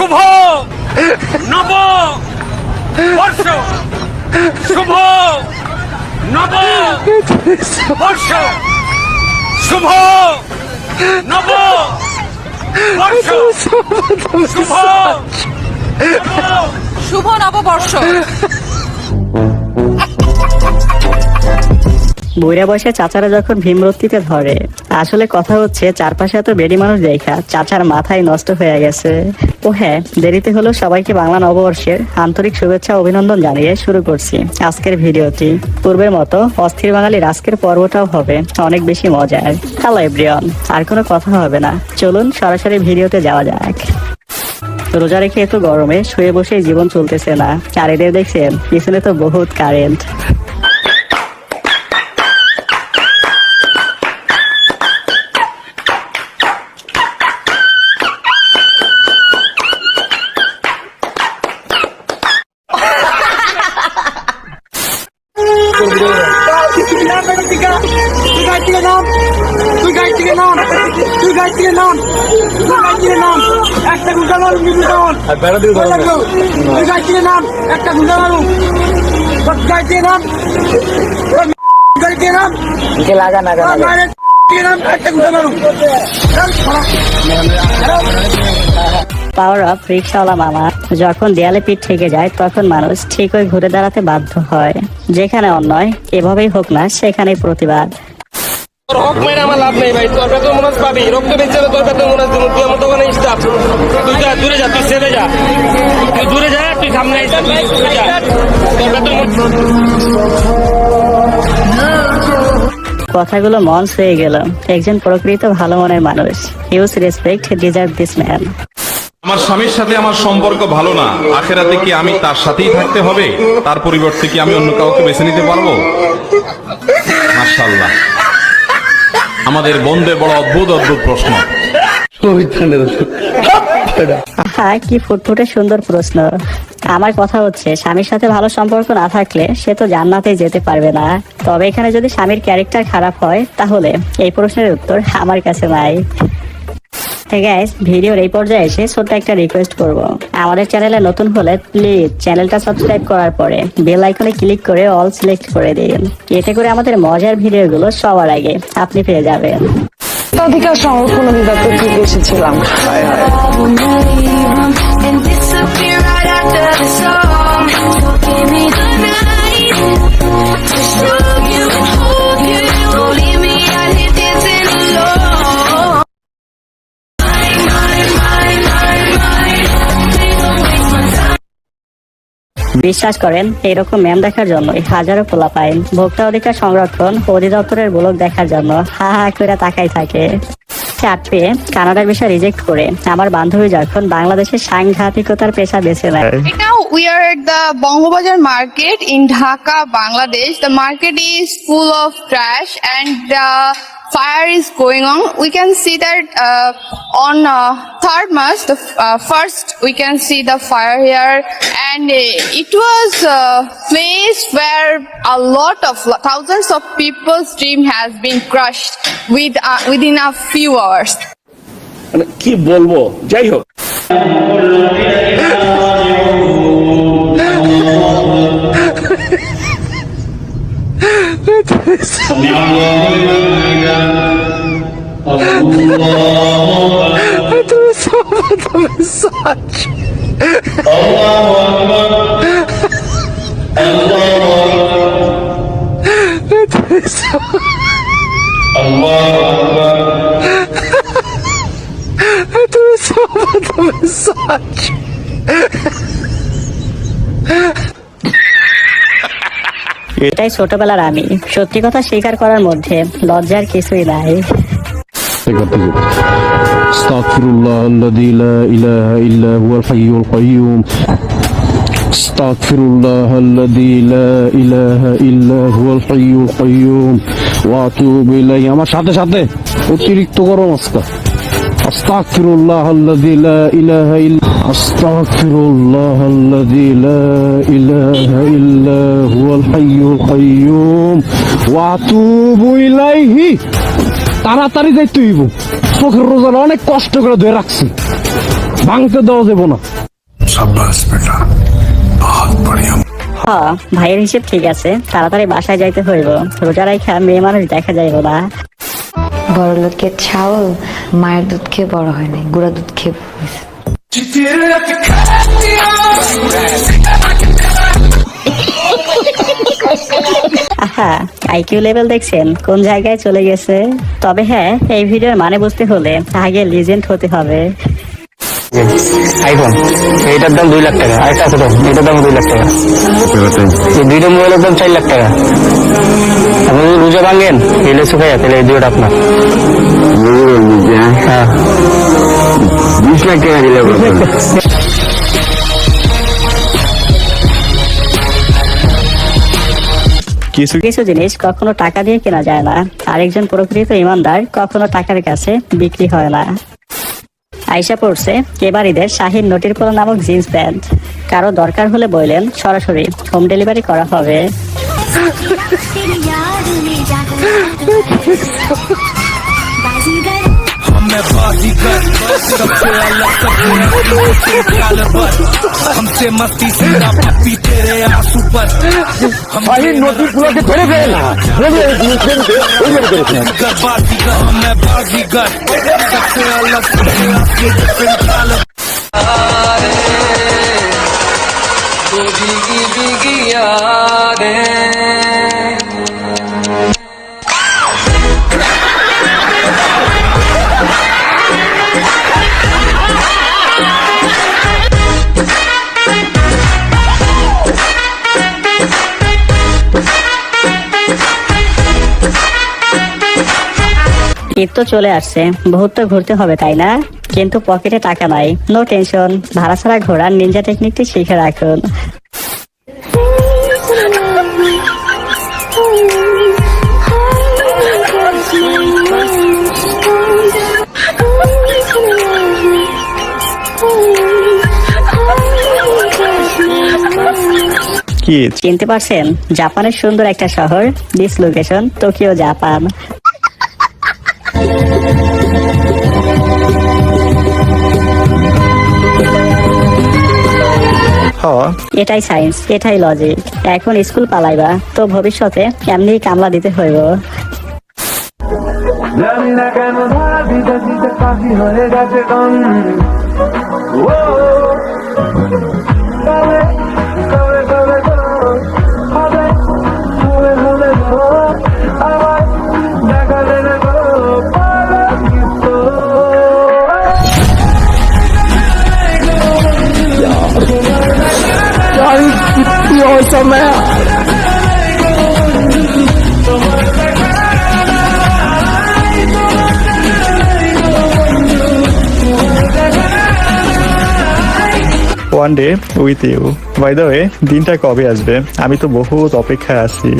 শুভ নব বর্ষ, শুভ নব বর্ষ, শুভ নব বর্ষ, শুভ শুভ নববর্ষ। বুড়া বয়সে চাচারা যখন ভীমরতিতে ধরে, আসলে কথা হচ্ছে চারপাশে এত বেডি মানুষ দেখা চাচার মাথায় নষ্ট হয়ে গেছে। ও হ্যাঁ, দেরিতে হলেও সবাইকে বাংলা নববর্ষের আন্তরিক শুভেচ্ছা অভিনন্দন জানিয়ে শুরু করছি আজকের ভিডিওটি। পূর্বের মতো অস্থির বাঙালির আজকের পর্বটাও হবে অনেক বেশি মজার। হ্যালো এভরিওয়ান, আর কোনো কথা হবে না, চলুন সরাসরি ভিডিওতে যাওয়া যাক। রোজা রেখে এত গরমে শুয়ে বসে জীবন চলতেছে না, আর এদের দেখছেন পিছনে তো বহুত কারেন্ট। পাওয়ার অফ রিক্সাওয়ালা মামা। যখন দেয়ালে পিঠ থেকে যায় তখন মানুষ ঠিক ওই ঘুরে দাঁড়াতে বাধ্য হয়। যেখানে অন্যায় এভাবেই হোক না, সেখানেই প্রতিবাদ। হক মেরে আমার লাভ নেই ভাই, তোর বেতন মনে পাবি, রক্ত বেঁচে তোর বেতন মনে দিব, তুই আমার দোকানে স্টাফ, তুই যা দূরে যা, তুই সেরে যা, তুই দূরে যা, তুই সামনে স্টাফ, তুই যা, তোর বেতন। কথাগুলো মন ছুঁয়ে গেল। একজন প্রকৃত ভালো মনের মানুষ। Huge respect deserve this man. আমার স্বামীর সাথে আমার সম্পর্ক ভালো না, আখেরাতে কি আমি তার সাথেই থাকতে হবে? তার পরিবর্তে কি আমি অন্য কাউকে বেছে নিতে পারবো? মাশাআল্লাহ, আমাদের বন্ধে বড় অদ্ভুত অদ্ভুত প্রশ্ন। হ্যাঁ, কি ফুটফুটে সুন্দর প্রশ্ন। আমার কথা হচ্ছে, স্বামীর সাথে ভালো সম্পর্ক না থাকলে সে তো জান্নাতে যেতে পারবে না। তবে এখানে যদি স্বামীর ক্যারেক্টার খারাপ হয়, তাহলে এই প্রশ্নের উত্তর আমার কাছে নাই। গাইস, ভিডিওর এই পর্যায়ে এসে ছোট্ট একটা রিকোয়েস্ট করব। আমাদের চ্যানেলে নতুন হলে প্লিজ চ্যানেলটা সাবস্ক্রাইব করার পরে বেল আইকনে ক্লিক করে অল সিলেক্ট করে দিন। এতে করে আমাদের মজার ভিডিওগুলো সবার আগে আপনি পেয়ে যাবেন। অধিকার সংরক্ষণ অধিদপ্তর থেকে এসেছিলাম। বিশ্বাস করেন, এরকম ম্যাম দেখার জন্য হাজারো পোলা পাইন ভোক্তা অধিকার সংরক্ষণ অধিদপ্তরের ব্লগ দেখার জন্য হা হা করে তাকাই থাকে। চাট পেয়ে কানাডার ভিসা রিজেক্ট করে আমার বান্ধবী যখন বাংলাদেশের সাংঘাতিকতার পেশা বেছে নেয়। Right now we are at the Banglabajar market in Dhaka, Bangladesh. The market is full of trash and the fire is going on. We can see that on 3rd March, the first we can see the fire here, and it was a place where a lot of thousands of people's dream has been crushed within a few hours. কি বলবো, যাই হোক। এটাই ছোটবেলার আমি। সত্যি কথা স্বীকার করার মধ্যে লজ্জার কিছুই নাই। আস্তাগফিরুল্লাহাল্লাযী লা ইলাহা ইল্লা হুয়াল হাইয়ুল কাইয়্যুম। আস্তাগফিরুল্লাহাল্লাযী লা ইলাহা ইল্লা হুয়াল হাইয়ুল কাইয়্যুম ওয়া আতুবু ইলাইহি। আমার সাথে সাথে অতিরিক্ত গরম আজকে। আস্তাগফিরুল্লাহাল্লাযী লা ইলাহা ইল্লা আস্তাগফিরুল্লাহাল্লাযী লা ইলাহা ইল্লা হুয়াল হাইয়ুল কাইয়্যুম ওয়া আতুবু ইলাইহি। তাড়াতাড়ি যাইতে হইব, চোখের রোজার অনেক কষ্ট করে ধরে রাখছি। ভাঙতে দেওয়া যাবো না। ভাইয়ের হিসেব ঠিক আছে, তাড়াতাড়ি বাসায় যাইতে হইব। রোজা রাইখা মেয়ে মানুষ দেখা যাইব না। বড় লোকের ছাউল মায়ের দুধ খেয়ে বড় হয় নাই, গুঁড়া দুধ খেয়ে বড় হয়েছে। আহা, আইকিউ লেভেল দেখছেন কোন জায়গায় চলে গেছে। তবে হ্যাঁ, এই ভিডিওর মানে বুঝতে হলে আগে লিজেন্ড হতে হবে। আইফোন এইটার দাম 2 লাখ টাকা, আরেকটা আছে তো এটার দাম 2 লাখ টাকা, এই দুইটা মোবাইলের দাম 4 লাখ টাকা। আপনি যদি রোজা ভাঙেন এলে শুকাইয়া তাহলে এই দুইটা আপনার। হ্যাঁ 20 লাখ টাকা দিলে কিছু কিছু জিনিস কখনো টাকা দিয়ে কেনা যায় না, আরেকজন প্রকৃত ইমানদার কখনো টাকার কাছে বিক্রি হয় না। আইসা পড়ছে এবার ঈদের শাহিন নটির পোলা নামক জিন্স প্যান্ট। কারো দরকার হলে বললেন, সরাসরি হোম ডেলিভারি করা হবে। শাহিন নদীর গুলোকে ধরে ফেল না। ঈদ তো চলে আসছে, বহুত তো ঘুরতে হবে তাই না? কিন্তু পকেটে টাকা নাই। নো টেনশন, ভাড়া ছাড়া ঘোরার নিনজা টেকনিকটি শিখে রাখুন। চিনতে পারছেন জাপানের সুন্দর একটা শহর, দিস লোকেশন টোকিও জাপান। এটাই সায়েন্স, এটাই লজিক। এখন স্কুল পালাইবা তো ভবিষ্যতে এমনি কামলা দিতে হইব। One day with you. By the way, দিনটা কবে আসবে? আমি তো বহুত অপেক্ষায় আছি।